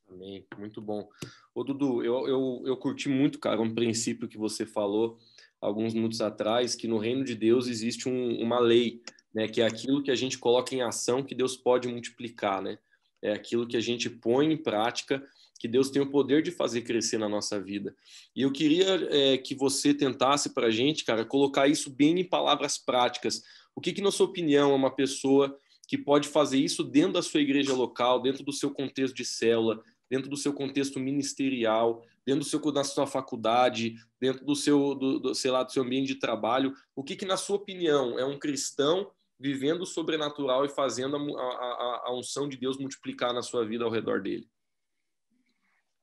Amém, muito bom. Ô, Dudu, eu curti muito, cara, um princípio que você falou alguns minutos atrás, que no reino de Deus existe uma lei, né, que é aquilo que a gente coloca em ação que Deus pode multiplicar, né? É aquilo que a gente põe em prática que Deus tem o poder de fazer crescer na nossa vida. E eu queria que você tentasse para a gente, cara, colocar isso bem em palavras práticas. O que na sua opinião, é uma pessoa que pode fazer isso dentro da sua igreja local, dentro do seu contexto de célula, dentro do seu contexto ministerial, dentro da sua faculdade, dentro do seu, sei lá, do seu ambiente de trabalho? O que na sua opinião, é um cristão vivendo o sobrenatural e fazendo a unção de Deus multiplicar na sua vida ao redor dele?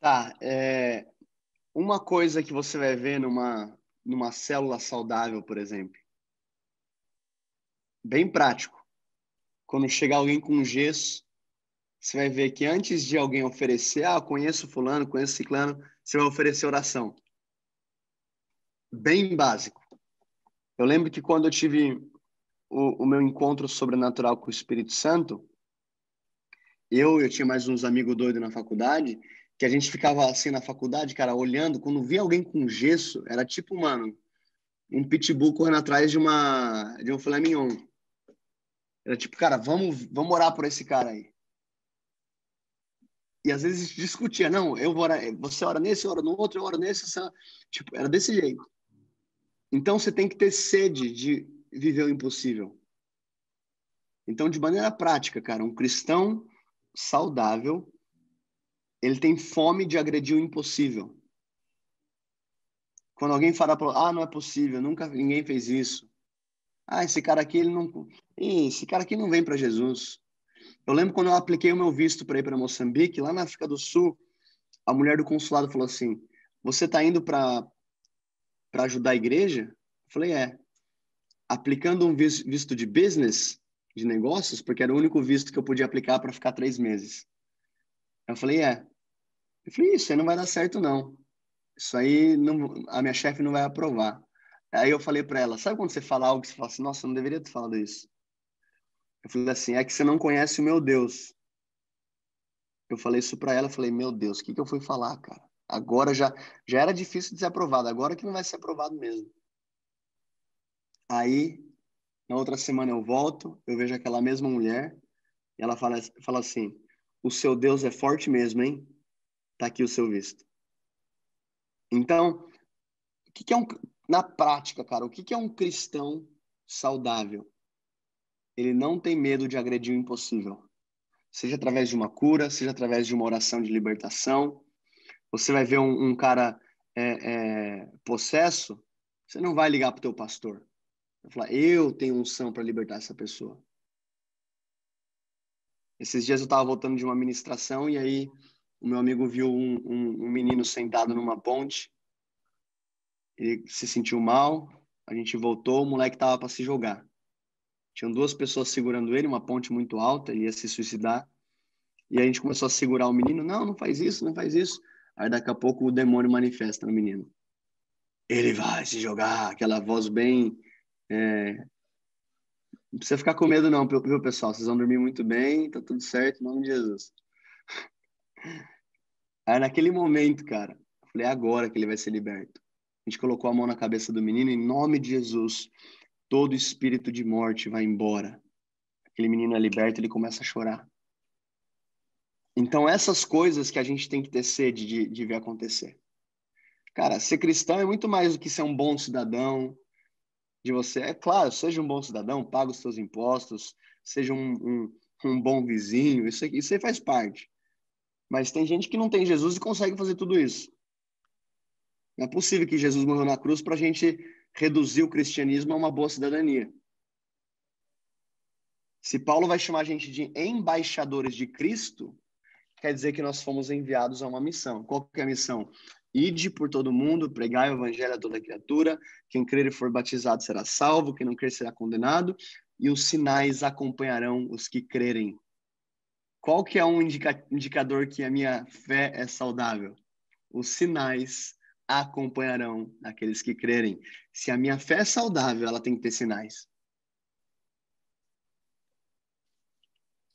Tá, uma coisa que você vai ver numa célula saudável, por exemplo, bem prático. Quando chegar alguém com gesso, você vai ver que antes de alguém oferecer, conheço fulano, conheço ciclano, você vai oferecer oração. Bem básico. Eu lembro que quando eu tive o meu encontro sobrenatural com o Espírito Santo, eu tinha mais uns amigos doidos na faculdade, que a gente ficava assim na faculdade, cara, olhando, quando via alguém com gesso, era tipo, mano, um pitbull correndo atrás de um filé mignon. Era tipo, cara, vamos orar por esse cara aí. E às vezes discutia, não, eu vou orar, você ora nesse, eu oro no outro, eu oro nesse, tipo, era desse jeito. Então você tem que ter sede de viver o impossível. Então, de maneira prática, cara, um cristão saudável, ele tem fome de agredir o impossível. Quando alguém fala, não é possível, nunca ninguém fez isso. Esse cara aqui, esse cara aqui não vem para Jesus. Eu lembro quando eu apliquei o meu visto para ir para Moçambique, lá na África do Sul, a mulher do consulado falou assim: você está indo para ajudar a igreja? Eu falei, aplicando um visto de business, de negócios, porque era o único visto que eu podia aplicar para ficar 3 meses. Eu falei, Eu falei, isso aí não vai dar certo, não. Isso aí, não, a minha chefe não vai aprovar. Aí eu falei para ela, sabe quando você fala algo que você fala assim, nossa, eu não deveria ter falado isso? Eu falei assim, é que você não conhece o meu Deus. Eu falei isso para ela, falei, meu Deus, o que eu fui falar, cara? Agora já era difícil de ser aprovado, agora que não vai ser aprovado mesmo. Aí, na outra semana eu volto, eu vejo aquela mesma mulher, e ela fala assim, o seu Deus é forte mesmo, hein? Tá aqui o seu visto. Então, o que é na prática, cara, o que é um cristão saudável? Ele não tem medo de agredir o impossível. Seja através de uma cura, seja através de uma oração de libertação. Você vai ver um cara possesso, você não vai ligar para o teu pastor. Vai falar, eu tenho unção para libertar essa pessoa. Esses dias eu estava voltando de uma ministração e aí o meu amigo viu um menino sentado numa ponte. Ele se sentiu mal, a gente voltou, o moleque estava para se jogar. Tinham 2 pessoas segurando ele, uma ponte muito alta, ele ia se suicidar. E a gente começou a segurar o menino. Não, não faz isso, não faz isso. Aí daqui a pouco o demônio manifesta no menino. Ele vai se jogar, aquela voz bem... Não precisa ficar com medo não, viu, pessoal? Vocês vão dormir muito bem, tá tudo certo, em nome de Jesus. Aí naquele momento, cara, eu falei, é agora que ele vai ser liberto. A gente colocou a mão na cabeça do menino, em nome de Jesus, todo espírito de morte vai embora. Aquele menino é liberto, ele começa a chorar. Então, essas coisas que a gente tem que ter sede de ver acontecer. Cara, ser cristão é muito mais do que ser um bom cidadão, de você. É claro, seja um bom cidadão, paga os seus impostos, seja um bom vizinho, isso aí faz parte. Mas tem gente que não tem Jesus e consegue fazer tudo isso. Não é possível que Jesus morreu na cruz para a gente reduzir o cristianismo a uma boa cidadania. Se Paulo vai chamar a gente de embaixadores de Cristo, quer dizer que nós fomos enviados a uma missão. Qual que é a missão? Ide por todo mundo, pregai o evangelho a toda criatura, quem crer e for batizado será salvo, quem não crer será condenado, e os sinais acompanharão os que crerem. Qual que é um indicador que a minha fé é saudável? Os sinais acompanharão aqueles que crerem. Se a minha fé é saudável, ela tem que ter sinais.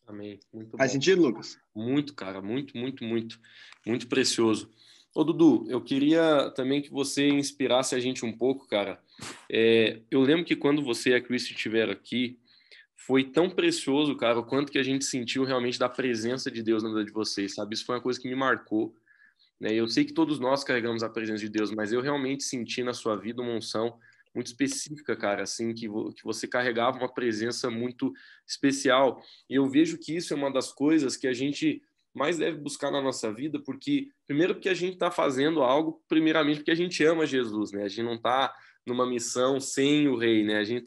Amém. Muito Faz bom. sentido, Lucas? Muito, cara. Muito, muito, muito. Muito precioso. Ô, Dudu, eu queria também que você inspirasse a gente um pouco, cara. Eu lembro que quando você e a Cris estiveram aqui, foi tão precioso, cara, o quanto que a gente sentiu realmente da presença de Deus na vida de vocês, sabe? Isso foi uma coisa que me marcou, né? Eu sei que todos nós carregamos a presença de Deus, mas eu realmente senti na sua vida uma unção muito específica, cara, assim, que você carregava uma presença muito especial. E eu vejo que isso é uma das coisas que a gente mais deve buscar na nossa vida, porque, primeiro, porque a gente está fazendo algo, primeiramente, porque a gente ama Jesus, né? A gente não está numa missão sem o rei, né? A gente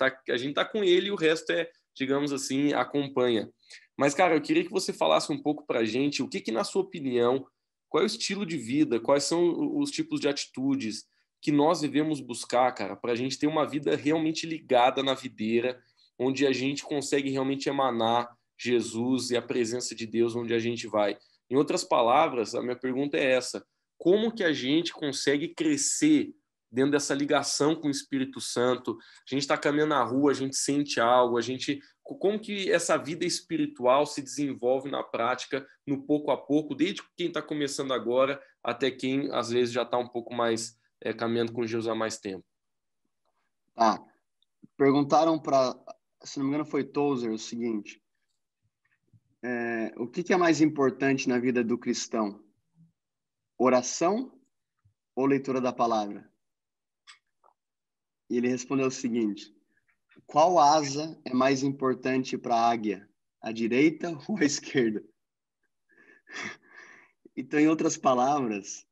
tá com ele e o resto digamos assim, acompanha. Mas, cara, eu queria que você falasse um pouco pra gente o que na sua opinião, qual é o estilo de vida, quais são os tipos de atitudes que nós devemos buscar, cara, para a gente ter uma vida realmente ligada na videira, onde a gente consegue realmente emanar Jesus e a presença de Deus onde a gente vai. Em outras palavras, a minha pergunta é essa: como que a gente consegue crescer dentro dessa ligação com o Espírito Santo? A gente está caminhando na rua, a gente sente algo, como que essa vida espiritual se desenvolve na prática, no pouco a pouco, desde quem está começando agora até quem às vezes já está um pouco mais caminhando com Jesus há mais tempo. Tá. Perguntaram para, se não me engano, foi Tozer o seguinte: o que é mais importante na vida do cristão? Oração ou leitura da palavra? E ele respondeu o seguinte: qual asa é mais importante para a águia? A direita ou a esquerda? Então, em outras palavras,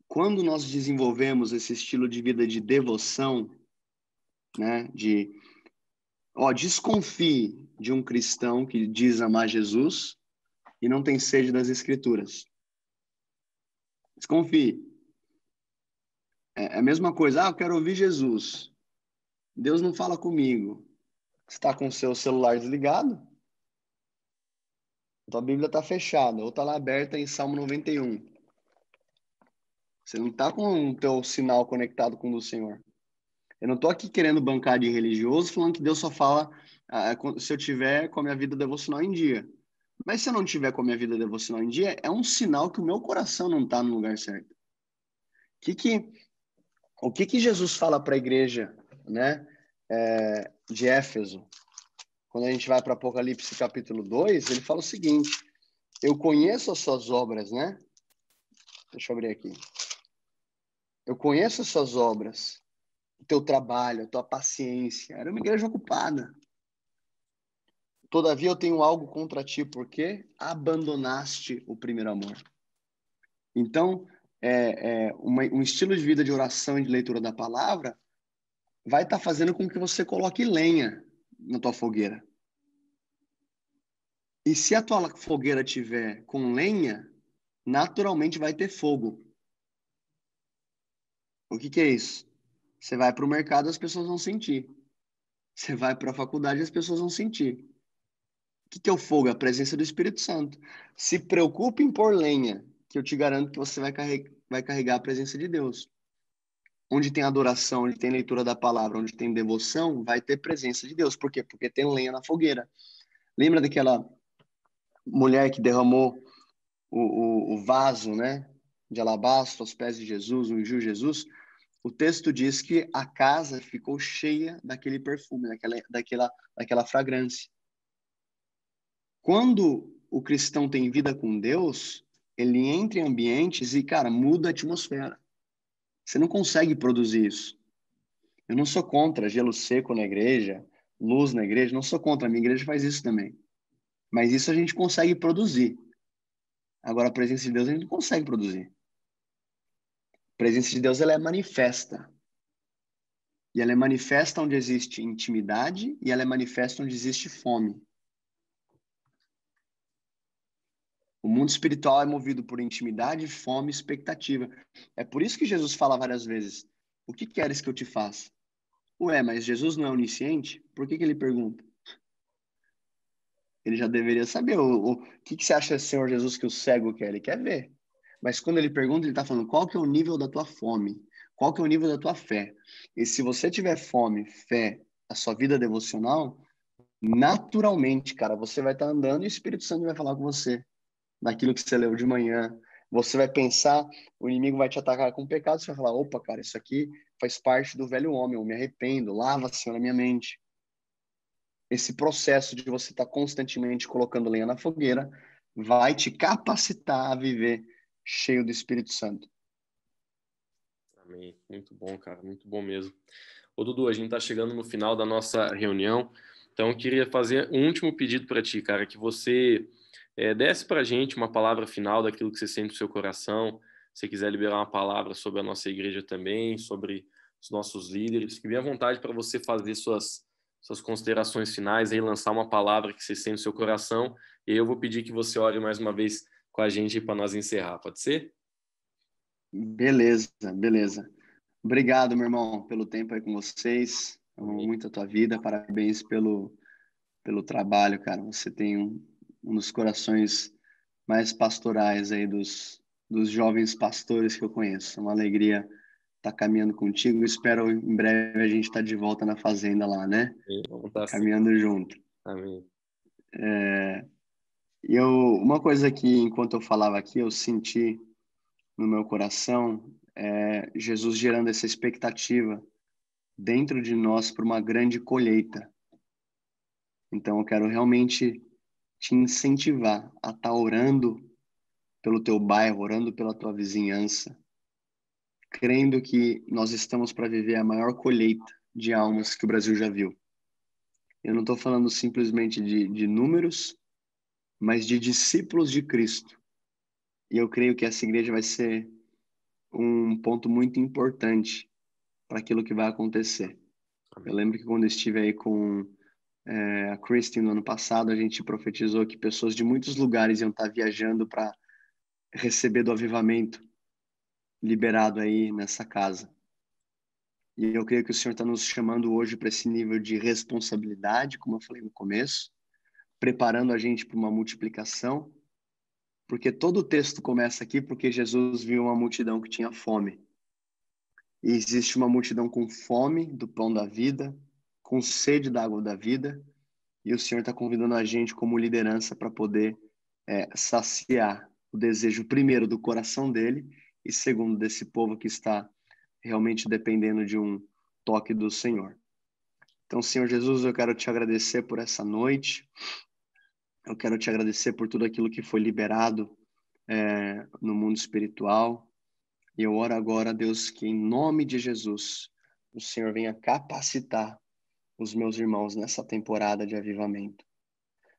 quando nós desenvolvemos esse estilo de vida de devoção, né, desconfie de um cristão que diz amar Jesus e não tem sede das Escrituras. Desconfie. É a mesma coisa. Eu quero ouvir Jesus. Deus não fala comigo. Você está com o seu celular desligado? Tua Bíblia está fechada ou está lá aberta em Salmo 91. Você não está com o teu sinal conectado com o do Senhor. Eu não estou aqui querendo bancar de religioso, falando que Deus só fala se eu tiver com a minha vida devocional em dia. Mas se eu não tiver com a minha vida devocional em dia, é um sinal que o meu coração não está no lugar certo. O que Jesus fala para a igreja, né, de Éfeso? Quando a gente vai para Apocalipse capítulo 2, ele fala o seguinte: eu conheço as suas obras, né? Deixa eu abrir aqui. Eu conheço as suas obras, o teu trabalho, a tua paciência. Era uma igreja ocupada. Todavia eu tenho algo contra ti, porque abandonaste o primeiro amor. Então, um estilo de vida de oração e de leitura da palavra vai estar fazendo com que você coloque lenha na tua fogueira. E se a tua fogueira tiver com lenha, naturalmente vai ter fogo. O que é isso? Você vai para o mercado, as pessoas vão sentir. Você vai para a faculdade, as pessoas vão sentir. O que é o fogo? A presença do Espírito Santo. Se preocupe em pôr lenha, que eu te garanto que você vai carregar a presença de Deus. Onde tem adoração, onde tem leitura da palavra, onde tem devoção, vai ter presença de Deus. Por quê? Porque tem lenha na fogueira. Lembra daquela mulher que derramou o vaso, né, de alabastro aos pés de Jesus, ungiu Jesus? O texto diz que a casa ficou cheia daquele perfume, daquela fragrância. Quando o cristão tem vida com Deus, ele entra em ambientes e, cara, muda a atmosfera. Você não consegue produzir isso. Eu não sou contra gelo seco na igreja, luz na igreja, não sou contra. A minha igreja faz isso também. Mas isso a gente consegue produzir. Agora, a presença de Deus a gente não consegue produzir. A presença de Deus, ela é manifesta. E ela é manifesta onde existe intimidade e ela é manifesta onde existe fome. O mundo espiritual é movido por intimidade, fome e expectativa. É por isso que Jesus fala várias vezes: o que queres que eu te faça? Ué, mas Jesus não é onisciente? Por que ele pergunta? Ele já deveria saber. O que você acha, Senhor Jesus, que o cego quer? Ele quer ver. Mas quando ele pergunta, ele está falando: qual que é o nível da tua fome? Qual que é o nível da tua fé? E se você tiver fome, fé, a sua vida devocional, naturalmente, cara, você vai estar andando e o Espírito Santo vai falar com você naquilo que você leu de manhã. Você vai pensar, o inimigo vai te atacar com pecado, você vai falar: opa, cara, isso aqui faz parte do velho homem, eu me arrependo, lava, Senhor, a minha mente. Esse processo de você estar constantemente colocando lenha na fogueira vai te capacitar a viver cheio do Espírito Santo. Amém. Muito bom, cara, muito bom mesmo. Ô, Dudu, a gente está chegando no final da nossa reunião, então eu queria fazer um último pedido para ti, cara, que você desse para a gente uma palavra final daquilo que você sente no seu coração. Se você quiser liberar uma palavra sobre a nossa igreja também, sobre os nossos líderes, fique bem à vontade para você fazer suas considerações finais e lançar uma palavra que você sente no seu coração. E eu vou pedir que você ore mais uma vez com a gente para nós encerrar, pode ser? Beleza, beleza. Obrigado, meu irmão, pelo tempo aí com vocês. Amo Amém. muito a tua vida. Parabéns pelo trabalho, cara. Você tem um dos corações mais pastorais aí dos jovens pastores que eu conheço. É uma alegria estar caminhando contigo. Espero em breve a gente estar de volta na fazenda lá, né? Vamos estar assim. Caminhando junto. Amém. Uma coisa que, enquanto eu falava aqui, eu senti no meu coração Jesus gerando essa expectativa dentro de nós para uma grande colheita. Então, eu quero realmente te incentivar a estar orando pelo teu bairro, orando pela tua vizinhança, crendo que nós estamos para viver a maior colheita de almas que o Brasil já viu. Eu não estou falando simplesmente de números, mas de discípulos de Cristo E eu creio que essa igreja vai ser um ponto muito importante para aquilo que vai acontecer. Amém. Eu lembro que quando eu estive aí com a Christine no ano passado, a gente profetizou que pessoas de muitos lugares iam estar viajando para receber do avivamento liberado aí nessa casa. E eu creio que o Senhor está nos chamando hoje para esse nível de responsabilidade, como eu falei no começo, preparando a gente para uma multiplicação, porque todo o texto começa aqui porque Jesus viu uma multidão que tinha fome. E existe uma multidão com fome do pão da vida, com sede da água da vida, e o Senhor está convidando a gente como liderança para poder saciar o desejo, primeiro, do coração dele, e segundo, desse povo que está realmente dependendo de um toque do Senhor. Então, Senhor Jesus, eu quero te agradecer por essa noite, eu quero te agradecer por tudo aquilo que foi liberado no mundo espiritual, e eu oro agora, Deus, que em nome de Jesus, o Senhor venha capacitar os meus irmãos nessa temporada de avivamento.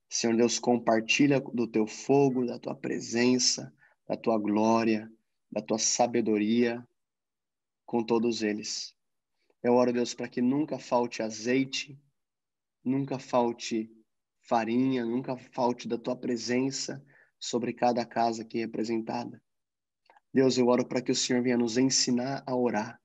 Senhor Deus, compartilha do teu fogo, da tua presença, da tua glória, da tua sabedoria com todos eles. Eu oro, Deus, para que nunca falte azeite, nunca falte farinha, nunca falte da tua presença sobre cada casa aqui representada. Deus, eu oro para que o Senhor venha nos ensinar a orar.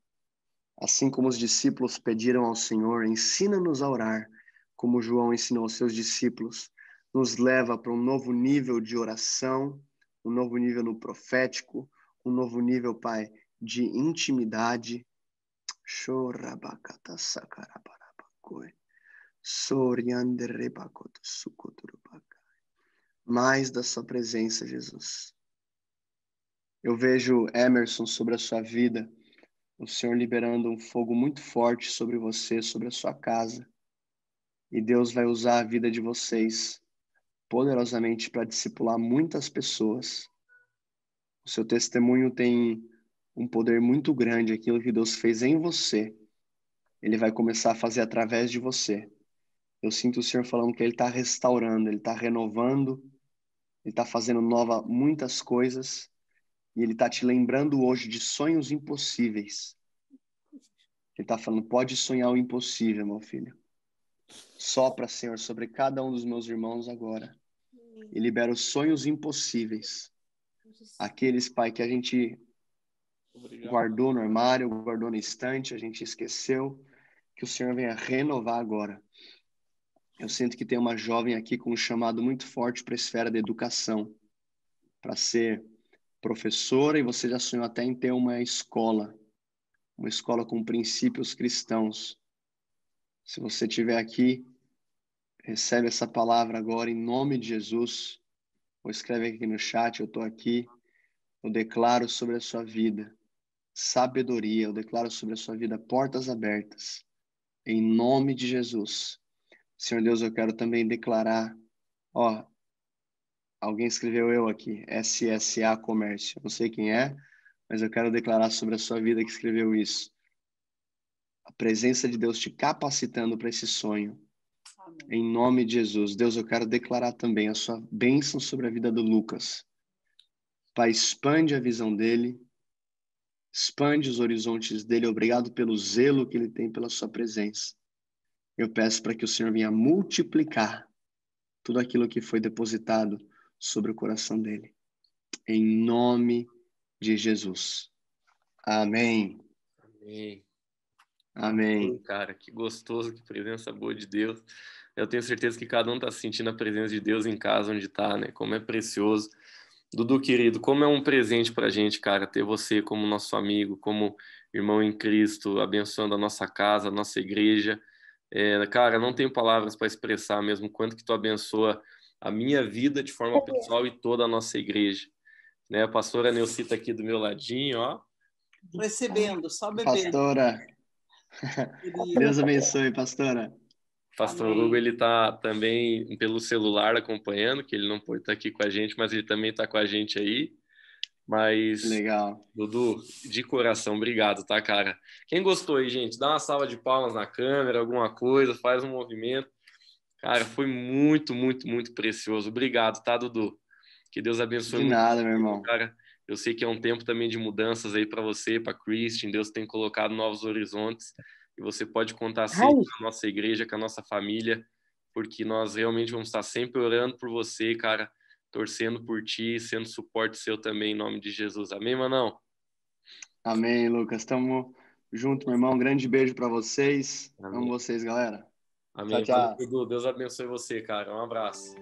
Assim como os discípulos pediram ao Senhor, ensina-nos a orar, como João ensinou aos seus discípulos. Nos leva para um novo nível de oração, um novo nível no profético, um novo nível, Pai, de intimidade. Mais da sua presença, Jesus. Eu vejo, Emerson, sobre a sua vida, o Senhor liberando um fogo muito forte sobre você, sobre a sua casa. E Deus vai usar a vida de vocês poderosamente para discipular muitas pessoas. O seu testemunho tem um poder muito grande. Aquilo que Deus fez em você, Ele vai começar a fazer através de você. Eu sinto o Senhor falando que Ele está restaurando, Ele está renovando, Ele está fazendo nova muitas coisas. E Ele está te lembrando hoje de sonhos impossíveis. Ele está falando, pode sonhar o impossível, meu filho. Sopra, Senhor, sobre cada um dos meus irmãos agora. E libera os sonhos impossíveis. Aqueles, Pai, que a gente guardou no armário, guardou na estante, a gente esqueceu. Que o Senhor venha renovar agora. Eu sinto que tem uma jovem aqui com um chamado muito forte para a esfera da educação. Para ser professora, e você já sonhou até em ter uma escola com princípios cristãos. Se você estiver aqui, recebe essa palavra agora em nome de Jesus. Ou escreve aqui no chat, eu estou aqui. Eu declaro sobre a sua vida sabedoria, eu declaro sobre a sua vida portas abertas. Em nome de Jesus. Senhor Deus, eu quero também declarar, alguém escreveu eu aqui, SSA Comércio. Não sei quem é, mas eu quero declarar sobre a sua vida que escreveu isso. A presença de Deus te capacitando para esse sonho. Amém. Em nome de Jesus. Deus, eu quero declarar também a sua bênção sobre a vida do Lucas. Pai, expande a visão dele, expande os horizontes dele. Obrigado pelo zelo que ele tem pela sua presença. Eu peço para que o Senhor venha multiplicar tudo aquilo que foi depositado sobre o coração dele. Em nome de Jesus. Amém. Amém. Amém. Cara, que gostoso, que presença boa de Deus. Eu tenho certeza que cada um está sentindo a presença de Deus em casa onde está, né? Como é precioso. Dudu, querido, como é um presente pra gente, cara, ter você como nosso amigo, como irmão em Cristo, abençoando a nossa casa, a nossa igreja. Cara, não tenho palavras para expressar mesmo o quanto que tu abençoa a minha vida de forma pessoal e toda a nossa igreja. Né? A pastora Neuci tá aqui do meu ladinho, ó. Recebendo, só bebendo. Pastora, Deus abençoe, pastora. Pastor Amém. Hugo, ele tá também pelo celular acompanhando, que ele não pode estar aqui com a gente, mas ele também tá com a gente aí. Mas, legal. Dudu, de coração, obrigado, tá, cara? Quem gostou aí, gente, dá uma salva de palmas na câmera, alguma coisa, faz um movimento. Cara, foi muito, muito, muito precioso. Obrigado, tá, Dudu? Que Deus abençoe De muito, nada, meu irmão. cara. Eu sei que é um tempo também de mudanças aí para você, para Christian. Deus tem colocado novos horizontes e você pode contar sempre com a nossa igreja, com a nossa família, porque nós realmente vamos estar sempre orando por você, cara, torcendo por ti, sendo suporte seu também, em nome de Jesus. Amém, Manão? Amém, Lucas. Tamo junto, meu irmão. Um grande beijo para vocês. Amém. Amo vocês, galera. Amém. Tchau, Valeu, tchau. Dudu. Deus abençoe você, cara. Um abraço.